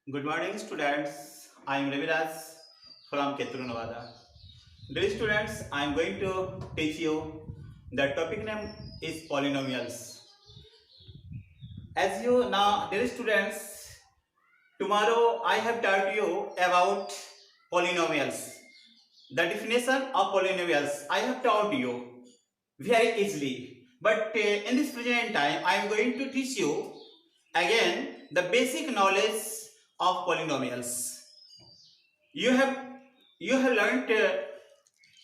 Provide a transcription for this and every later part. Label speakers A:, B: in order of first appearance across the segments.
A: Good morning, students. I am Raviraj from Keturu, Nevada. Dear students, I am going to teach you the topic name is polynomials. As you know, dear students, tomorrow I have taught you about polynomials. The definition of polynomials I have taught you very easily. But in this present time, I am going to teach you again the basic knowledge of polynomials. You have learned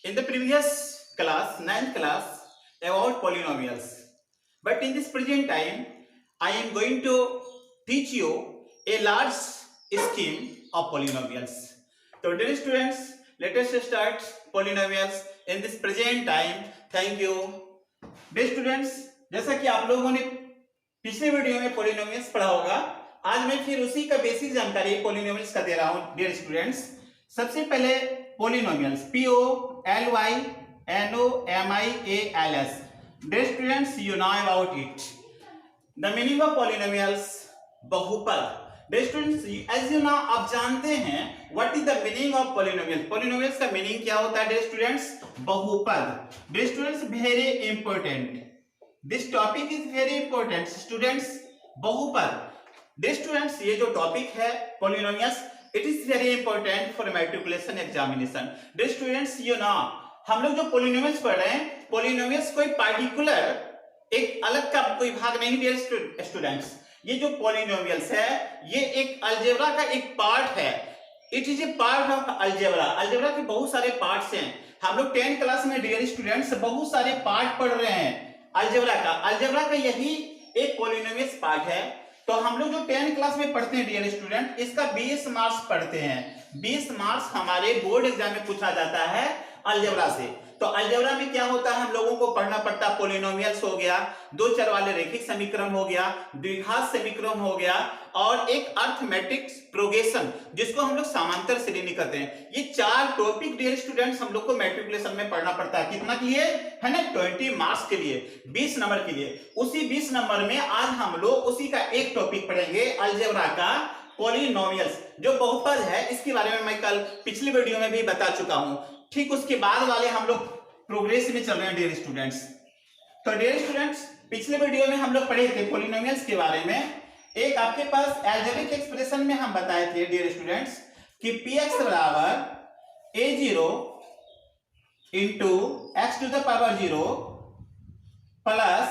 A: in the previous class, 9th class, about polynomials. But in this present time, I am going to teach you a large scheme of polynomials. So dear students, let us start polynomials in this present time. Thank you. Dear students, जैसा कि आप लोगों ने पिछले video में polynomials पढ़ा होगा, आज मैं फिर उसी का बेसिक जानकारी पॉलिनोमियल्स का दे रहा हूं डियर स्टूडेंट्स। सबसे पहले polynomials POLYNOMIALS। Dear students, you know about it. The meaning of polynomials, बहुपद। Dear students, as you know, आप जानते हैं what is the meaning of polynomials. Polynomials का मीनिंग क्या होता है डियर स्टूडेंट्स? बहुपद। Dear students, very important, this topic is very important students. बहुपद। डियर स्टूडेंट्स, ये जो टॉपिक है polynomials, it is very important for matriculation examination. Dear students, you know, हम लोग जो पॉलिनोमियल्स पढ़ रहे हैं, पॉलिनोमियल्स कोई पार्टिकुलर एक अलग का कोई भाग नहीं डियर स्टूडेंट्स। ये जो पॉलिनोमियल्स है, ये एक अलजेब्रा का एक पार्ट है। It is a part of algebra. Algebra के बहुत सारे पार्ट्स हैं। हम लोग 10th क्लास में डियर स्टूडेंट्स बहुत सारे पार्ट पढ़ रहे हैं अलजेब्रा का यही एक पॉलिनोमियल्स पार्ट है। तो हम लोग जो 10th क्लास में पढ़ते हैं डियर स्टूडेंट, इसका 20 मार्क्स पढ़ते हैं। 20 मार्क्स हमारे बोर्ड एग्जाम में पूछा जाता है अलजेब्रा से। तो अलजेब्रा में क्या होता है, हम लोगों को पढ़ना पड़ता है पॉलिनोमियल्स हो गया, दो चर वाले रैखिक समीकरण हो गया, द्विघात समीकरण हो गया, और एक अर्थमेटिक प्रोग्रेशन जिसको हम लोग समांतर श्रेणी कहते हैं। ये 4 टॉपिक डियर स्टूडेंट्स हम लोग को मैट्रिकुलेशन में पढ़ना पड़ता है। कितना के लिए है ना? 20 मार्क्स के लिए, 20 नंबर के लिए। उसी 20 नंबर में आज हम लोग उसी का एक टॉपिक पढ़ेंगे, अलजेब्रा का पॉलिनोमियल्स जो बहुपद है। इसके बारे में मैं कल पिछली वीडियो में भी बता चुका हूं। ठीक उसके बाद वाले हम लोग प्रोग्रेस में चल रहे हैं डियर स्टूडेंट्स। तो डियर स्टूडेंट्स, पिछले वीडियो में हम लोग पढ़े थे पॉलिनोमियल्स के बारे में। एक आपके पास अलजेब्रिक एक्सप्रेशन में हम बताए थे डियर स्टूडेंट्स कि px बराबर a0 into x to the power 0 plus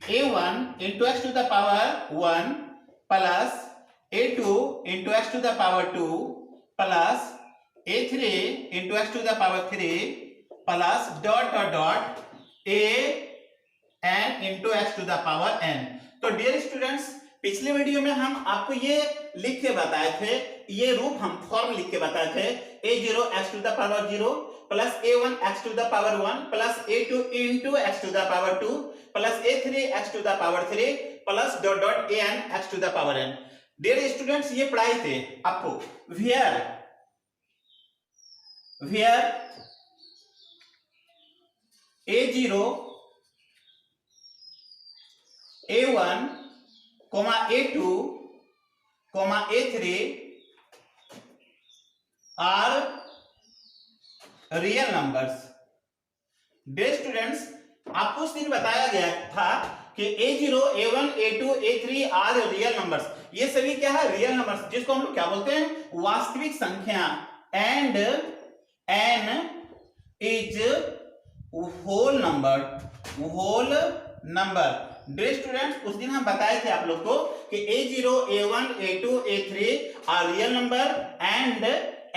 A: a1 into x to the power 1 plus a2 into x to the power 2 plus a3 into x to the power 3 plus dot dot dot an into x to the power n। तो dear students, पिछले video में हम आपको ये लिख के बताए थे, ये रूप हम फॉर्म लिख के बताए थे, a0 x to the power 0 plus a1 x to the power 1 plus a2 into x to the power 2 plus a3 x to the power 3 plus dot dot an x to the power n। Dear students, ये पढ़ाए थे आपको where a0 a1 a2 a3 are real numbers. Dear students, आपको उस दिन बताया गया था कि a0 a1 a2 a3 are real numbers. ये सभी क्या है? रियल नंबर्स, जिसको हम लोग क्या बोलते हैं? वास्तविक संख्या। And n is whole number. Dear students, उस दिन हम बताए थे आप लोग को कि a0 a1 a2 a3 are real number and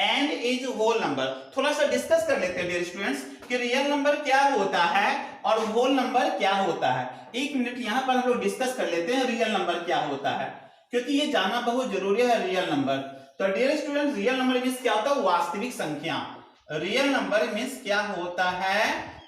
A: n is whole number. थोड़ा सा डिस्कस कर लेते हैं डियर स्टूडेंट्स कि रियल नंबर क्या होता है और होल नंबर क्या होता है। एक मिनट यहां पर हम लोग डिस्कस कर लेते हैं रियल नंबर क्या होता है, क्योंकि ये जानना बहुत जरूरी है रियल नंबर। तो dear students, real number means क्या होता है? वास्तविक संख्या। रियल नंबर मींस क्या होता है?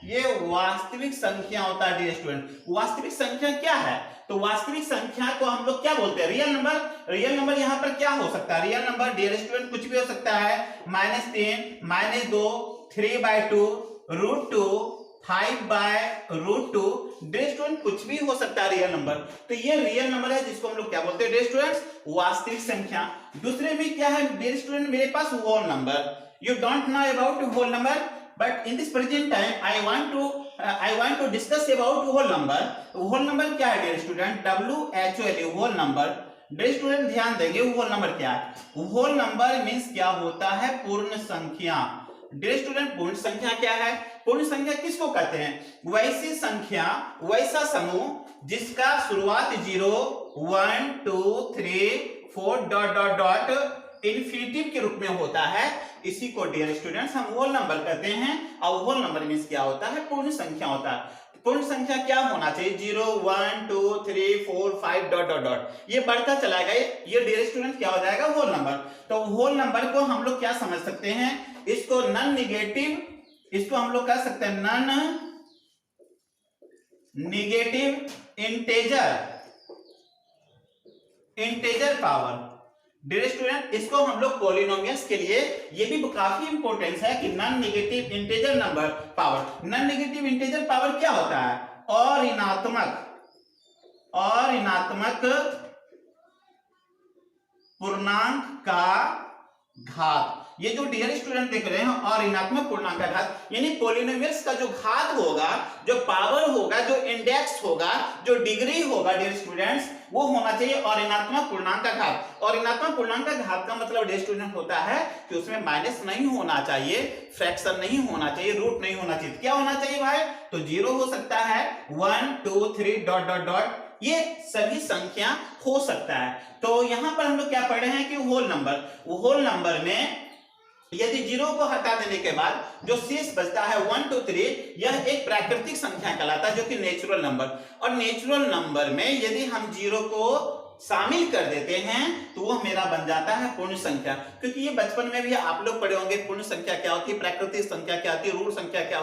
A: ये वास्तविक संख्या होता है डियर स्टूडेंट। वास्तविक संख्या क्या है? तो वास्तविक संख्या को हम लोग क्या बोलते हैं? Real number. रियल नंबर यहाँ पर क्या हो सकता है? रियल नंबर डियर स्टूडेंट कुछ भी हो सकता है। -3, -2, 3/2, √2, 5/√2। डियर स्टूडेंट कुछ भी हो सकता है रियल नंबर, तो ये रियल नंबर है जिसको हम लोग क्या बोलते हैं डियर स्टूडेंट्स, वास्तविक संख्या। दूसरे में क्या है डियर स्टूडेंट, मेरे पास whole number. You don't know about whole number, but in this present time I want to discuss about whole number. Whole number क्या है dear student, WHOL, whole number. Dear student ध्यान देंगे whole number क्या है। Whole number means क्या होता है, पूर्ण संख्या। डियर स्टूडेंट पूर्ण संख्या क्या है, पूर्ण संख्या किसको कहते हैं, वैसी संख्या, वैसा समूह जिसका शुरुआत 0, 1, 2, 3, 4 डॉट डॉट डॉट इन्फिनिटिव के रूप में होता है, इसी को डियर स्टूडेंट्स हम होल नंबर कहते हैं। और होल नंबर मींस क्या होता है, पूर्ण संख्या होता है। पूर्ण संख्या क्या होना चाहिए, 0, 1, 2, 3, 4, 5 डॉट डॉट डॉट, ये बढ़ता चला गया, ये डियर स्टूडेंट क्या हो जाएगा, होल नंबर। तो होल नंबर को हम लोग क्या समझ सकते हैं, इसको नॉन नेगेटिव, इसको हम लोग कह सकते हैं non negative integer power. Dear student इसको हम लोग पॉलिनोमियल्स के लिए, ये भी काफी इंपॉर्टेंस है कि non negative integer number power. Non negative integer power क्या होता है, अऋणात्मक पूर्णांक का घात। ये जो डियर स्टूडेंट देख रहे हैं और ऋणात्मक पूर्णांक का घात, यानी पॉलिनोमियल्स का जो घात होगा, जो पावर होगा, जो इंडेक्स होगा, जो डिग्री होगा डियर स्टूडेंट्स, वो होना चाहिए और ऋणात्मक पूर्णांक का घात। और ऋणात्मक पूर्णांक का घात का मतलब डियर स्टूडेंट होता है कि उसमें माइनस नहीं होना चाहिए, फ्रैक्शन नहीं होना चाहिए, रूट नहीं होना चाहिए। क्या होना चाहिए भाई, तो 0 हो सकता है, 1, 2, 3 डॉट डॉट डॉट, ये सभी संख्या हो सकता है। तो यहां पर हम लोग क्या पढ़ रहे हैं कि होल नंबर में यदि 0 को हटा देने के बाद जो शेष बचता है 1, 2, 3, यह एक प्राकृतिक संख्या कहलाता है, जो कि नेचुरल नंबर। और नेचुरल नंबर में यदि हम 0 को शामिल कर देते हैं तो वो मेरा बन जाता है पूर्ण संख्या। क्योंकि ये बचपन में भी आप लोग पढ़े होंगे, पूर्ण संख्या क्या होती है, प्राकृतिक संख्या क्या होती है, ऋण संख्या क्या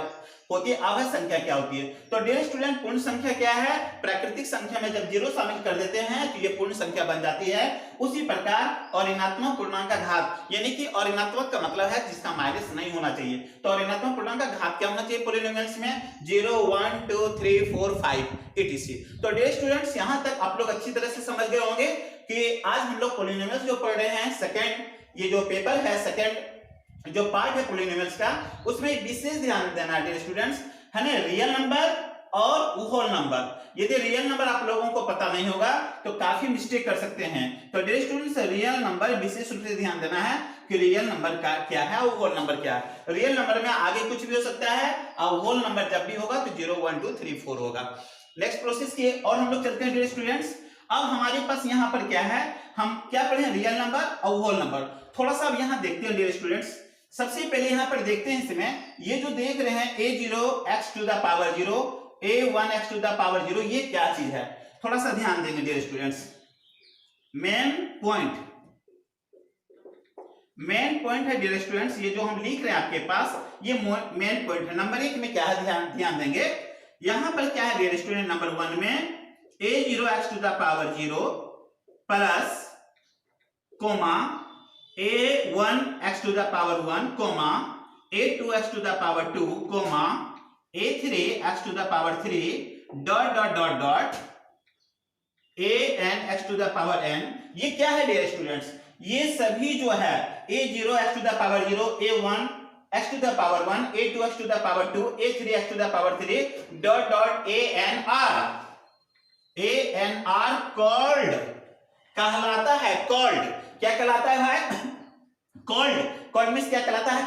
A: होती है, आभाज्य संख्या क्या होती है। तो डियर स्टूडेंट पूर्ण संख्या क्या है, प्राकृतिक संख्या में जब 0 शामिल कर देते हैं तो ये पूर्ण संख्या बन जाती है। उसी प्रकार और ऋणात्मक पूर्णांक का घात, यानी कि और ऋणात्मक का मतलब है जिसका माइनस नहीं होना चाहिए। तो ऋणात्मक पूर्णांक का घात क्या होना चाहिए पॉलिनोमियल्स में, 0, 1, 2, 3, 4, 5 etc। तो डियर स्टूडेंट्स यहां तक आप लोग अच्छी तरह से समझ गए होंगे कि आज हम लोग पॉलिनोमियल्स जो पढ़ रहे हैं, सेकंड ये जो पेपर है, सेकंड जो पार्ट है पॉलिनोमियल्स का, उसमें विशेष ध्यान देना है डियर स्टूडेंट्स, है ना, रियल नंबर और होल नंबर। यदि रियल नंबर आप लोगों को पता नहीं होगा तो काफी मिस्टेक कर सकते हैं। तो डियर स्टूडेंट्स रियल नंबर विशेष रूप से ध्यान देना है कि रियल नंबर का क्या है और होल नंबर क्या है। रियल नंबर में आगे कुछ भी हो सकता है और होल नंबर जब भी होगा तो 0, 1, 2, 3, 4 होगा। नेक्स्ट प्रोसेस की और हम लोग चलते हैं डियर स्टूडेंट्स। अब हमारे पास यहाँ पर क्या है, हम क्या पढ़े, रियल नंबर और होल नंबर। थोड़ा सा अब यहाँ देखते हैं डियर स्टूडेंट्स। सबसे पहले यहाँ पर देखते हैं, इसमें ये जो देख रहे हैं a0x⁴, a1x⁴, ये क्या चीज है, थोड़ा सा ध्यान देंगे डियर स्टूडेंट्स। मेन पॉइंट है डियर स्टूडेंट्स, ये जो हम लिख रहे हैं आपके पास, ये मेन पॉइंट है। नंबर 1 में क्या है, ध्यान देंगे। यहां पर क्या है डियर स्टूडेंट, नंबर 1 में a0x⁴ plus comma a1x⁴ comma a2x⁴ comma a3x⁴ dot dot dot dot anx⁴n। ये क्या है डियर स्टूडेंट्स, ये सभी जो है a0x⁴, a1x⁴1, a2x⁴2, a3x⁴3 dot dot anr called कहलाता है। कॉल्ड क्या कहलाता है भाई, कॉल्ड मींस क्या कहलाता है,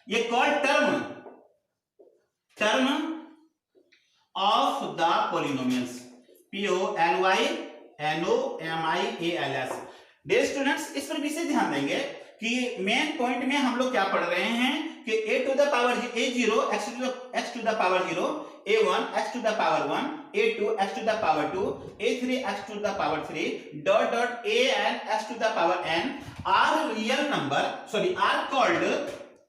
A: ये called term of the polynomials, POLYNOMIALS। Dear students इस पर विशेष ध्यान देंगे कि मेन पॉइंट में हम लोग क्या पढ़ रहे हैं कि a0x⁴, a1x⁴1, a2x⁴2, a3x⁴3 dot dot anx⁴n are real number, sorry are called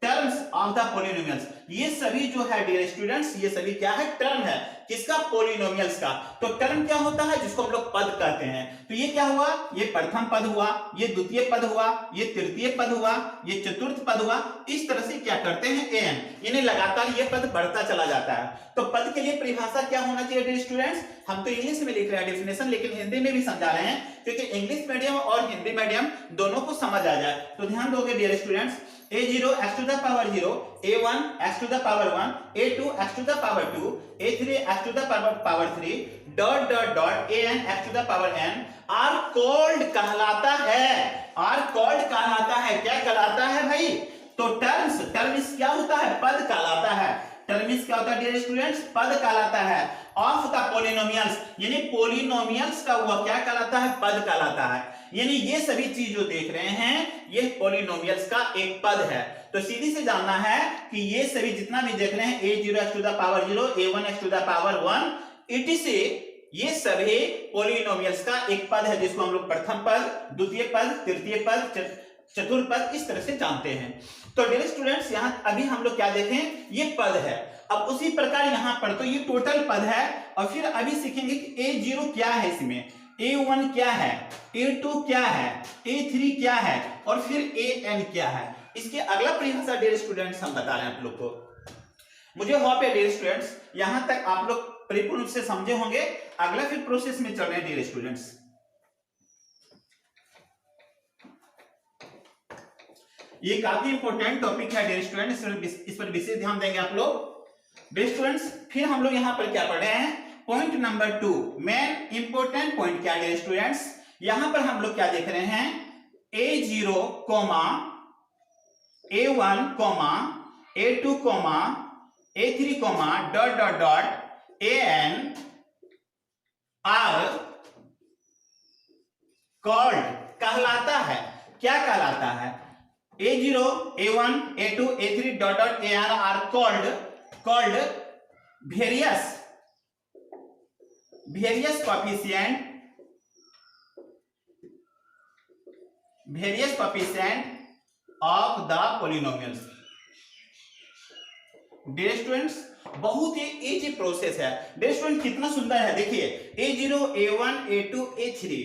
A: terms of the polynomials. ये सभी जो है डियर स्टूडेंट्स, ये सभी क्या है, टर्म है किसका, पॉलिनोमियल्स का। तो टर्म क्या होता है, जिसको हम लोग पद कहते हैं। तो ये क्या हुआ, ये प्रथम पद हुआ, ये द्वितीय पद हुआ, ये तृतीय पद हुआ, ये चतुर्थ पद हुआ। इस तरह से क्या करते हैं, एन, यानी लगातार ये पद बढ़ता चला जाता है। तो पद के लिए परिभाषा क्या होना चाहिए डियर स्टूडेंट्स, हम तो इंग्लिश में लिख रहे हैं डेफिनेशन, लेकिन हिंदी में भी समझा रहे हैं, क्योंकि इंग्लिश मीडियम और हिंदी मीडियम दोनों को समझ आ जाए। तो ध्यान दोगे dear students, a0 x to the power 0, a1 x to the power 1, a2 x to the power 2, a3 x to the power 3, dot dot dot an x to the power n are called कहलाता है, are called कहलाता है, क्या कहलाता है भाई, तो terms, terms क्या होता है, पद कहलाता है। टर्म्स क्या होता है डियर स्टूडेंट्स, पद कहलाता है। ऑफ द पॉलिनोमियल्स, यानी पॉलिनोमियल्स का हुआ क्या कहलाता है, पद कहलाता है। यानी ये सभी चीज जो देख रहे हैं ये पॉलिनोमियल्स का एक पद है। तो सीधी से जानना है कि ये सभी जितना भी देख रहे हैं a0 x to the power 0, a1 x to the power 1, etc, ये सभी पॉलिनोमियल्स का एक पद है, जिसको हम लोग प्रथम पद, द्वितीय पद, तृतीय पद, चतुर्थ पद इस तरह से जानते हैं। तो डियर स्टूडेंट्स यहां अभी हम लोग क्या देखें, ये पद है। अब उसी प्रकार यहां पर तो ये टोटल पद है, और फिर अभी सीखेंगे कि a0 क्या है, इसमें a1 क्या है, a2 क्या है, a3 क्या है, और फिर an क्या है। इसके अगला परिभाषा डियर स्टूडेंट्स हम बता रहे हैं आप लोग को। मुझे होप है डियर स्टूडेंट्स यहां तक आप लोग परिपूर्ण रूप से समझे होंगे। अगला फिर प्रोसेस में चल रहे हैं डियर स्टूडेंट्स। ये काफी इंपॉर्टेंट टॉपिक है डियर स्टूडेंट्स, इस पर विशेष ध्यान देंगे आप लोग डियर स्टूडेंट्स। फिर हम लोग यहां पर क्या पढ़ रहे हैं, point number 2, main important point क्या डियर स्टूडेंट्स, यहां पर हम लोग क्या देख रहे हैं, a0, a1, a2, a3, dot dot dot an are called कहलाता है, क्या कहलाता है, a0, a1, a2, a3, dot dot an are called various coefficient of the polynomials. Dear students बहुत ही इजी प्रोसेस है डियर स्टूडेंट, कितना सुंदर है, देखिए a0, a1, a2, a3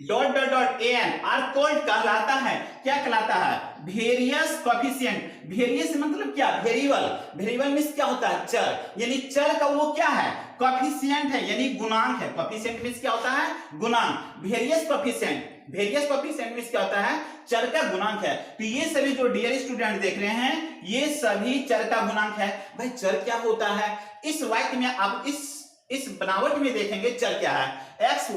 A: dot dot dot an are called कहलाता है, क्या कहलाता है, वेरियस कोएफिशिएंट। वेरियस मतलब क्या, वेरिएबल, वेरिएबल मींस क्या होता है, चर, यानी चर का वो क्या है, कोएफिशिएंट है, यानी गुणांक है। कोएफिशिएंट मींस क्या होता है, गुणांक। वेरियस कोएफिशिएंट मींस क्या होता है, चर का गुणांक है। तो ये सभी जो डियर स्टूडेंट देख रहे हैं ये सभी चर का गुणांक है। भाई चर क्या होता है, इस वाक्य में आप इस बनावट में देखेंगे चर क्या है, x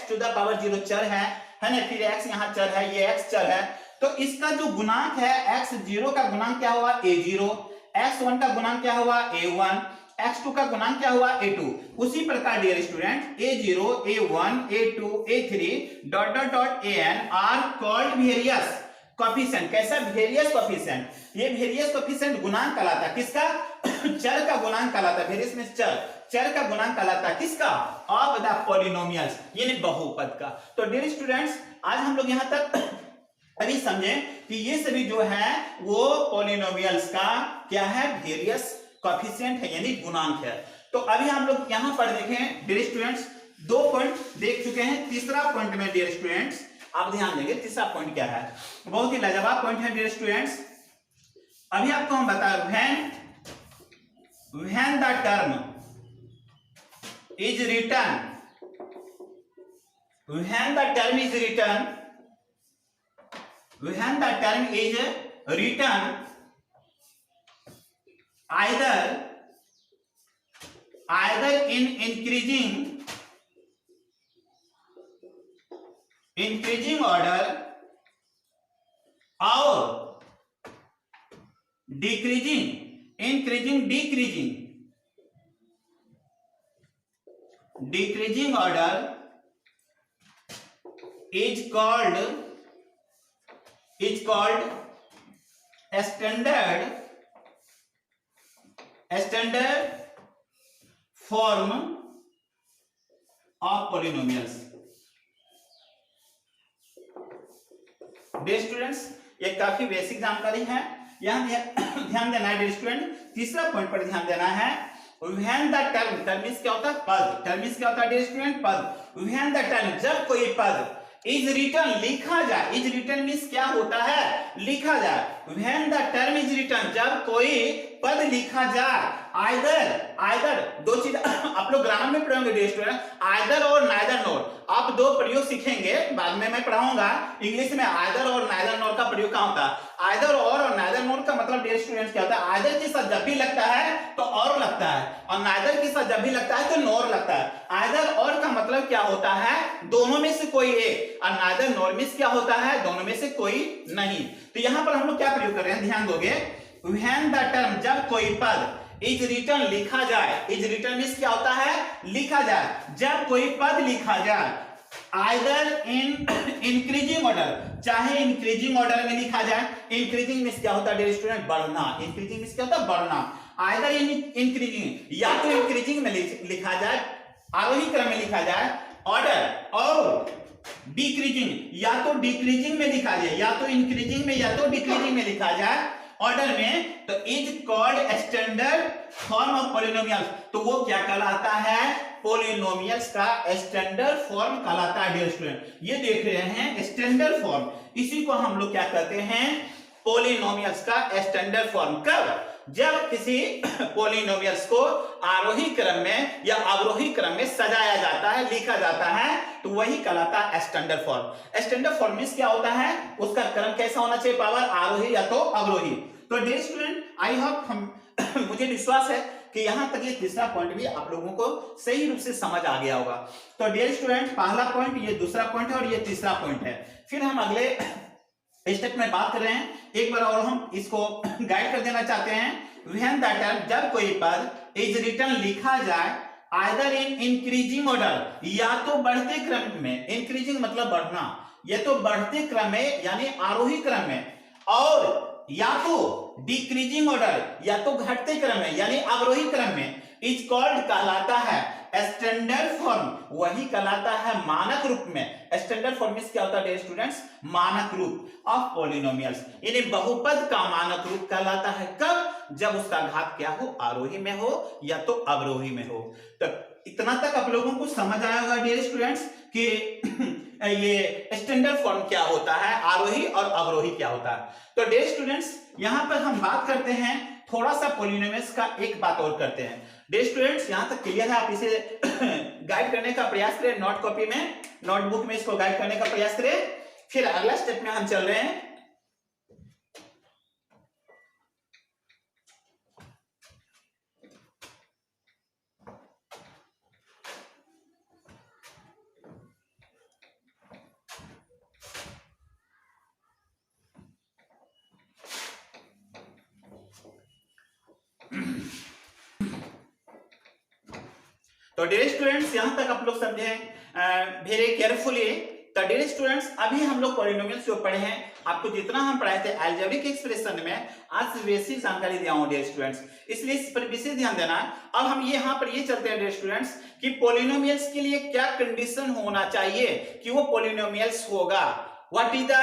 A: टू द पावर 0 चर है ना, फिर x यहाँ चर है, ये x चर है। तो इसका जो गुणांक है x0 का गुणांक क्या हुआ, a0, x1 का गुणांक क्या हुआ, a1, x2 का गुणांक क्या हुआ, a2। उसी प्रकार dear student a0, a1, a2, a3 dot dot dot an are called various coefficient. कैसा, वेरियस कोएफिशिएंट। ये वेरियस कोएफिशिएंट गुणांक कहलाता है, किसका, चर का गुणांक कहलाता है। वेरियस में चर का गुणांक कहलाता है, किसका, ऑफ द पॉलिनोमियल्स, यानी बहुपद का। तो डियर स्टूडेंट्स आज हम लोग यहां तक अभी समझे कि ये सभी जो है वो पॉलिनोमियल्स का क्या है, वेरियस कोएफिशिएंट है, यानी गुणांक है। तो अभी हम लोग यहां पर देखें डियर स्टूडेंट्स, 2 पॉइंट देख चुके हैं, तीसरा पॉइंट में डियर स्टूडेंट्स आप ध्यान देंगे, तीसरा पॉइंट क्या है, बहुत ही लाजवाब पॉइंट है डियर स्टूडेंट्स। अभी आपको हम बता when the term is written, when the term is written either in increasing order or decreasing order is called standard form of polynomials। Dear students ये काफी बेसिक जानकारी है, यहाँ ध्यान देना है डियर स्टूडेंट, तीसरा पॉइंट पर ध्यान देना है। When the term, term means क्या होता है? पद। term means क्या होता है डियर स्टूडेंट? पद। When the term, जब कोई पद is written, लिखा जाए, is written means क्या होता है? लिखा जाए। When the term is written, जब कोई पद लिखा जाए, आइदर दो चीज आप लोग ग्रामर में पढ़ेंगे डियर स्टूडेंट, आइदर और नाइदर नोर। आप दो प्रयोग सीखेंगे, बाद में मैं पढ़ाऊंगा इंग्लिश में आइदर और नाइदर नोर का प्रयोग कहाँ होता है। आइदर और नाइदर नोर का मतलब डियर स्टूडेंट्स क्या होता है? आइदर के साथ जब भी लगता है तो और लगता है, और नाइदर के साथ जब भी लगता है तो नोर लगता है। आइदर और का मतलब क्या होता है? दोनों में से कोई एक, और नाइदर नोर मींस क्या होता है? दोनों में से कोई नहीं। तो यहाँ पर हम लोग क्या प्रयोग कर रहे हैं, ध्यान दोगे। When the term, जब कोई पद is written, लिखा जाए, is written means क्या होता है? लिखा जाए। जब कोई पद लिखा जाए either in increasing order, चाहे increasing order में लिखा जाए। increasing means क्या होता है डियर स्टूडेंट? बढ़ना। increasing means क्या होता है? बढ़ना। either in increasing, या तो increasing में लिखा जाए, आरोही क्रम में लिखा जाए, ऑर्डर, और डिक्रीजिंग, या तो डिक्रीजिंग में लिखा जाए, या तो इंक्रीजिंग में, या तो डिक्रीजिंग में लिखा जाए ऑर्डर में, तो is called standard form of polynomials. तो वो क्या कहलाता है? पॉलिनोमियल्स का स्टैंडर्ड फॉर्म कहलाता है डियर स्टूडेंट। ये देख रहे हैं स्टैंडर्ड फॉर्म, इसी को हम लोग क्या कहते हैं? पॉलिनोमियल्स का स्टैंडर्ड फॉर्म। कब? जब किसी पॉलिनोमियल्स को आरोही क्रम में या अवरोही क्रम में सजाया जाता है, लिखा जाता है, तो वही कहलाता है standard form. Standard form means क्या होता है? उसका क्रम कैसा होना चाहिए? पावर आरोही या तो अवरोही। तो डियर स्टूडेंट, आई होप मुझे विश्वास है कि यहां तक ये तीसरा पॉइंट भी आप लोगों को सही रूप से समझ आ गया होगा। तो डियर स्टूडेंट, पहला पॉइंट, ये दूसरा पॉइंट है और ये तीसरा पॉइंट है। फिर हम अगले स्टेप में बात कर रहे हैं, एक बार और हम इसको गाइड कर देना चाहते हैं। When the term, जब कोई पद is written, लिखा जाए, either in increasing order, या तो बढ़ते क्रम में, increasing मतलब बढ़ना, या तो बढ़ते क्रम में यानी आरोही क्रम में, और या तो डिक्रीजिंग ऑर्डर, या तो घटते क्रम में यानी अवरोही क्रम में, इज कॉल्ड कहलाता है स्टैंडर्ड फॉर्म, वही कहलाता है मानक रूप में। स्टैंडर्ड फॉर्म में क्या होता है डियर स्टूडेंट्स? मानक रूप ऑफ पॉलिनोमियल्स, यानी बहुपद का मानक रूप कहलाता है। कब? जब उसका घात क्या हो? आरोही में हो या तो अवरोही में हो। तो इतना तक आप लोगों को समझ आया होगा डियर स्टूडेंट्स कि ये स्टैंडर्ड फॉर्म क्या होता है, आरोही और अवरोही क्या होता है। तो डियर स्टूडेंट्स, यहां पर हम बात करते हैं थोड़ा सा पॉलिनोमियल्स का, एक बात और करते हैं। डियर स्टूडेंट्स, यहां तक क्लियर है? आप इसे गाइड करने का प्रयास करें, नोट कॉपी में, नोटबुक में इसको गाइड करने का प्रयास करें। फिर अगला स्टेप में हम चल रहे हैं। तो डियर स्टूडेंट्स, यहां तक आप लोग समझे वेरी केयरफुली। तो डियर स्टूडेंट्स, अभी हम लोग पॉलिनोमियल्स जो पढ़े हैं, आपको जितना हम पढ़ाए थे अलजेब्रिक एक्सप्रेशन में, आज से बेसिक जानकारी दिया हूं डियर स्टूडेंट्स, इसलिए इस पर विशेष ध्यान देना। अब हम यहाँ पर ये चलते हैं डियर स्टूडेंट्स कि पॉलिनोमियल्स के लिए क्या कंडीशन होना चाहिए कि वो पॉलिनोमियल्स होगा। What is the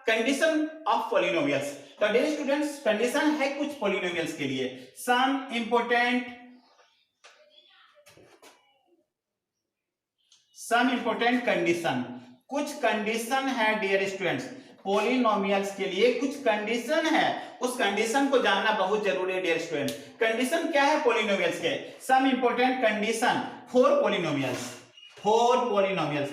A: condition of polynomials? तो डियर स्टूडेंट्स, कंडीशन है कुछ पॉलिनोमियल्स के लिए, सम इंपोर्टेंट कंडीशन, कुछ कंडीशन है डियर स्टूडेंट्स, पॉलिनोमियल्स के लिए कुछ कंडीशन है, उस कंडीशन को जानना बहुत जरूरी है डियर स्टूडेंट। कंडीशन क्या है पॉलिनोमियल्स के? Some important condition for polynomials, POLYNOMIALS,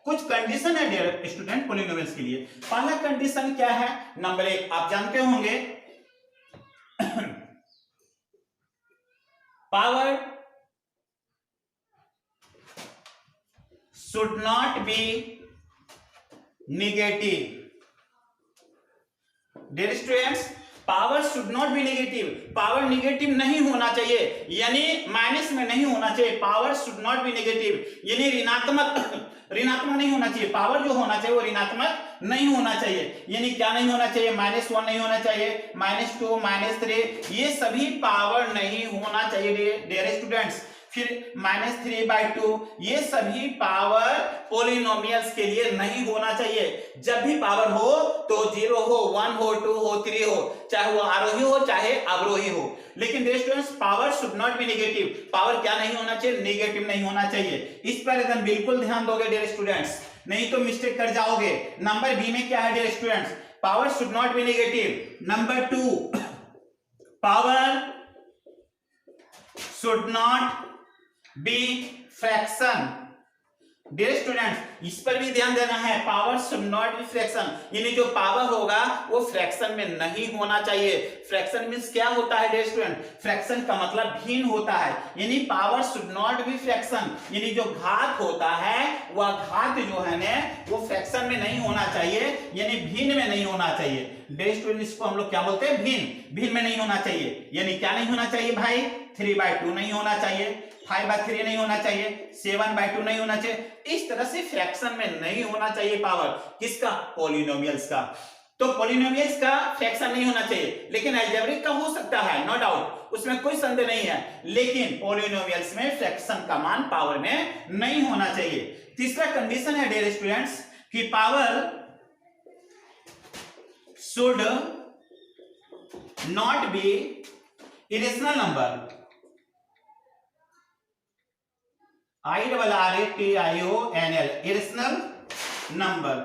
A: कुछ कंडीशन है डियर स्टूडेंट पॉलिनोमियल्स के लिए। पहला कंडीशन क्या है? नंबर 1 आप जानते होंगे, power should not be negative. Dear students, power should not be negative, power negative नहीं होना चाहिए, यानी माइनस में नहीं होना चाहिए। Power should not be negative, यानी ऋणात्मक नहीं होना चाहिए। पावर जो होना चाहिए वो ऋणात्मक नहीं होना चाहिए, यानी क्या नहीं होना चाहिए? -1 नहीं होना चाहिए, -2, -3, ये सभी पावर नहीं होना चाहिए डियर स्टूडेंट्स। फिर -3/2, ये सभी पावर पॉलिनोमियल्स के लिए नहीं होना चाहिए। जब भी पावर हो तो 0 हो, 1 हो, 2 हो, 3 हो, चाहे वो आरोही हो चाहे अवरोही हो। लेकिन dear students power should not be negative. Power क्या नहीं होना चाहिए? नेगेटिव नहीं होना चाहिए। इस पर एकदम बिल्कुल ध्यान दोगे डियर स्टूडेंट्स, नहीं तो मिस्टेक कर जाओगे। नंबर बी में क्या है dear students? Power should not be negative. Number 2, power should not be fraction. Dear students इस पर भी ध्यान देना है, power should not be fraction, यानी जो पावर होगा वो फ्रैक्शन में नहीं होना चाहिए। फ्रैक्शन मींस क्या होता है डियर स्टूडेंट? फ्रैक्शन का मतलब भिन्न होता है, यानी power should not be fraction, यानी जो घात होता है वह घात जो है ना वो फ्रैक्शन में नहीं होना चाहिए, यानी भिन्न में नहीं होना चाहिए। डियर स्टूडेंट इसको हम लोग क्या बोलते हैं? भिन्न। भिन्न में नहीं होना चाहिए, यानी क्या नहीं होना चाहिए भाई? 3/2 नहीं होना चाहिए, 5/3 नहीं होना चाहिए, 7/2 नहीं होना चाहिए। इस तरह से फ्रैक्शन में नहीं होना चाहिए पावर। किसका? पॉलिनोमियल्स का। तो पॉलिनोमियल्स का फ्रैक्शन नहीं होना चाहिए, लेकिन अलजेब्रिक का हो सकता है, नो डाउट, उसमें कोई संदेह नहीं है। लेकिन पॉलिनोमियल्स में फ्रैक्शन का मान पावर में नहीं होना चाहिए। तीसरा कंडीशन है डियर स्टूडेंट्स कि power should not be irrational number. IRRATIONL irrational number.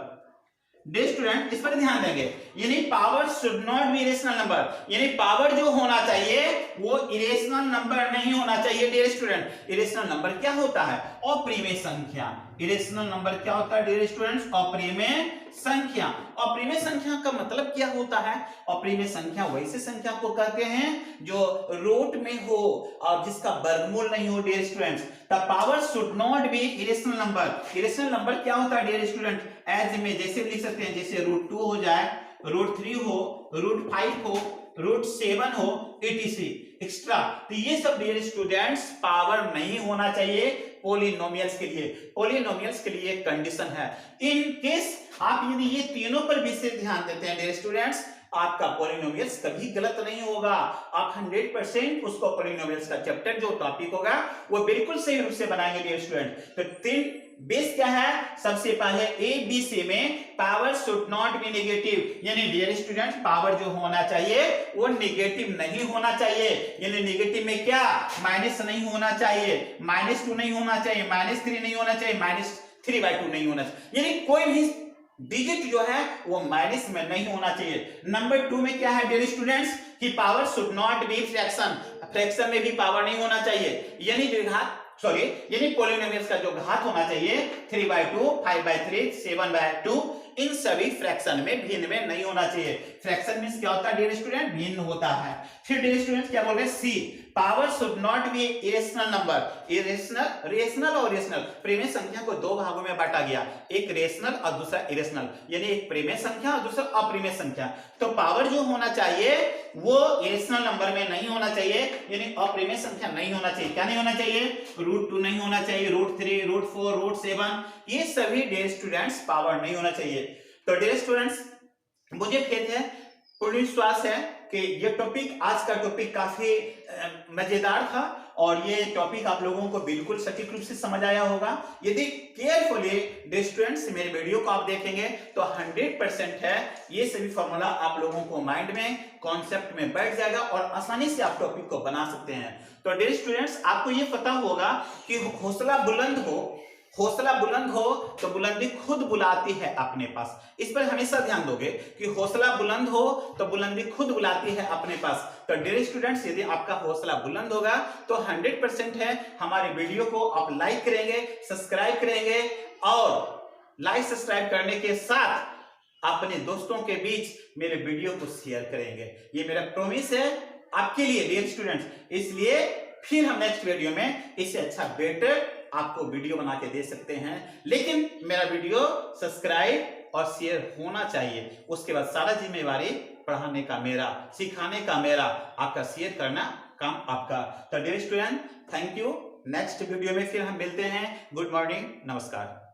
A: Dear student इस पर ध्यान देंगे, यानी power should not be irrational number, यानी पावर जो होना चाहिए वो इरेशनल नंबर नहीं होना चाहिए। डियर स्टूडेंट इरेशनल नंबर क्या होता है? अप्रिमेय संख्या। इरेशनल नंबर क्या होता है डियर स्टूडेंट्स? अप्रिमेय संख्या। अप्रिमेय संख्या का मतलब क्या होता है? अप्रिमेय संख्या वैसे संख्या को कहते हैं जो रूट में हो और जिसका वर्गमूल नहीं हो dear students. The power should not be irrational number. Irrational number क्या होता है डियर स्टूडेंट? एज में जैसे लिख सकते हैं, जैसे √2 हो जाए, √3 हो, √5 हो, √7 हो, etc एक्स्ट्रा। तो ये सब डियर स्टूडेंट्स पावर नहीं होना चाहिए पॉलिनोमियल्स के लिए। पॉलिनोमियल्स के लिए एक कंडीशन है, इन केस आप यदि ये तीनों पर विशेष ध्यान देते हैं डियर स्टूडेंट्स, आपका पॉलिनोमियल्स कभी गलत नहीं होगा। आप 100% उसको पॉलिनोमियल्स का चैप्टर जो टॉपिक होगा वो बिल्कुल सही रूप से बनाएंगे डियर स्टूडेंट। तो 3 बेस क्या है? सबसे पहले ABC में power should not be negative, यानी डियर स्टूडेंट पावर जो होना चाहिए वो नेगेटिव नहीं होना चाहिए। यानी नेगेटिव में क्या? माइनस नहीं होना चाहिए, -2 नहीं होना चाहिए, -3 नहीं होना चाहिए, -3/2 नहीं होना चाहिए, यानी कोई भी डिजिट जो है वो माइनस में नहीं होना चाहिए। नंबर 2 में क्या है डियर स्टूडेंट्स कि power should not be fraction. Fraction में भी पावर नहीं होना चाहिए, यानी जो घात यानी पॉलिनोमियल्स का जो घात होना चाहिए 3/2, 5/3, 7/2 इन सभी फ्रैक्शन में भिन्न में नहीं होना चाहिए। फ्रैक्शन मींस क्या होता है डियर स्टूडेंट? भिन्न होता है। फिर डियर स्टूडेंट क्या बोल रहे हैं? C power should not be irrational number. Irrational, rational और इरेशनल प्रेमेय संख्या को 2 भागों में बांटा गया, एक रेशनल और दूसरा इरेशनल, यानी एक प्रेमेय संख्या और दूसरा अप्रेमेय संख्या। तो पावर जो होना चाहिए वो इरेशनल नंबर में नहीं होना चाहिए, यानी अप्रेमेय संख्या नहीं होना चाहिए। क्या नहीं होना चाहिए? √2 नहीं होना चाहिए, √3, √4, √7 ये सभी डियर स्टूडेंट्स पावर नहीं होना चाहिए। तो डियर स्टूडेंट्स मुझे खेद है, पूर्ण विश्वास है कि ये टॉपिक, आज का टॉपिक काफी मजेदार था और ये टॉपिक आप लोगों को बिल्कुल सटीक रूप से समझ आया होगा। यदि केयरफुली डियर स्टूडेंट्स मेरे वीडियो को आप देखेंगे तो 100% है ये सभी फॉर्मूला आप लोगों को माइंड में, कॉन्सेप्ट में बैठ जाएगा और आसानी से आप टॉपिक को बना सकते हैं। तो डियर स्टूडेंट्स आपको ये पता होगा कि हौसला बुलंद हो तो बुलंदी खुद बुलाती है अपने पास। इस पर हमेशा ध्यान दोगे कि हौसला बुलंद हो तो बुलंदी खुद बुलाती है अपने पास। तो डियर स्टूडेंट्स यदि आपका हौसला बुलंद होगा तो 100% है हमारे वीडियो को आप लाइक करेंगे, सब्सक्राइब करेंगे और लाइक सब्सक्राइब करने के साथ अपने दोस्तों के बीच मेरे वीडियो को शेयर करेंगे। ये मेरा प्रॉमिस है आपके लिए डियर स्टूडेंट्स। इसलिए फिर हम नेक्स्ट वीडियो में इससे अच्छा बेटर आपको वीडियो बना के दे सकते हैं, लेकिन मेरा वीडियो सब्सक्राइब और शेयर होना चाहिए। उसके बाद सारा जिम्मेवारी पढ़ाने का मेरा, सिखाने का मेरा, आपका शेयर करना काम आपका। तो dear student thank you. Next video में फिर हम मिलते हैं। गुड मॉर्निंग, नमस्कार।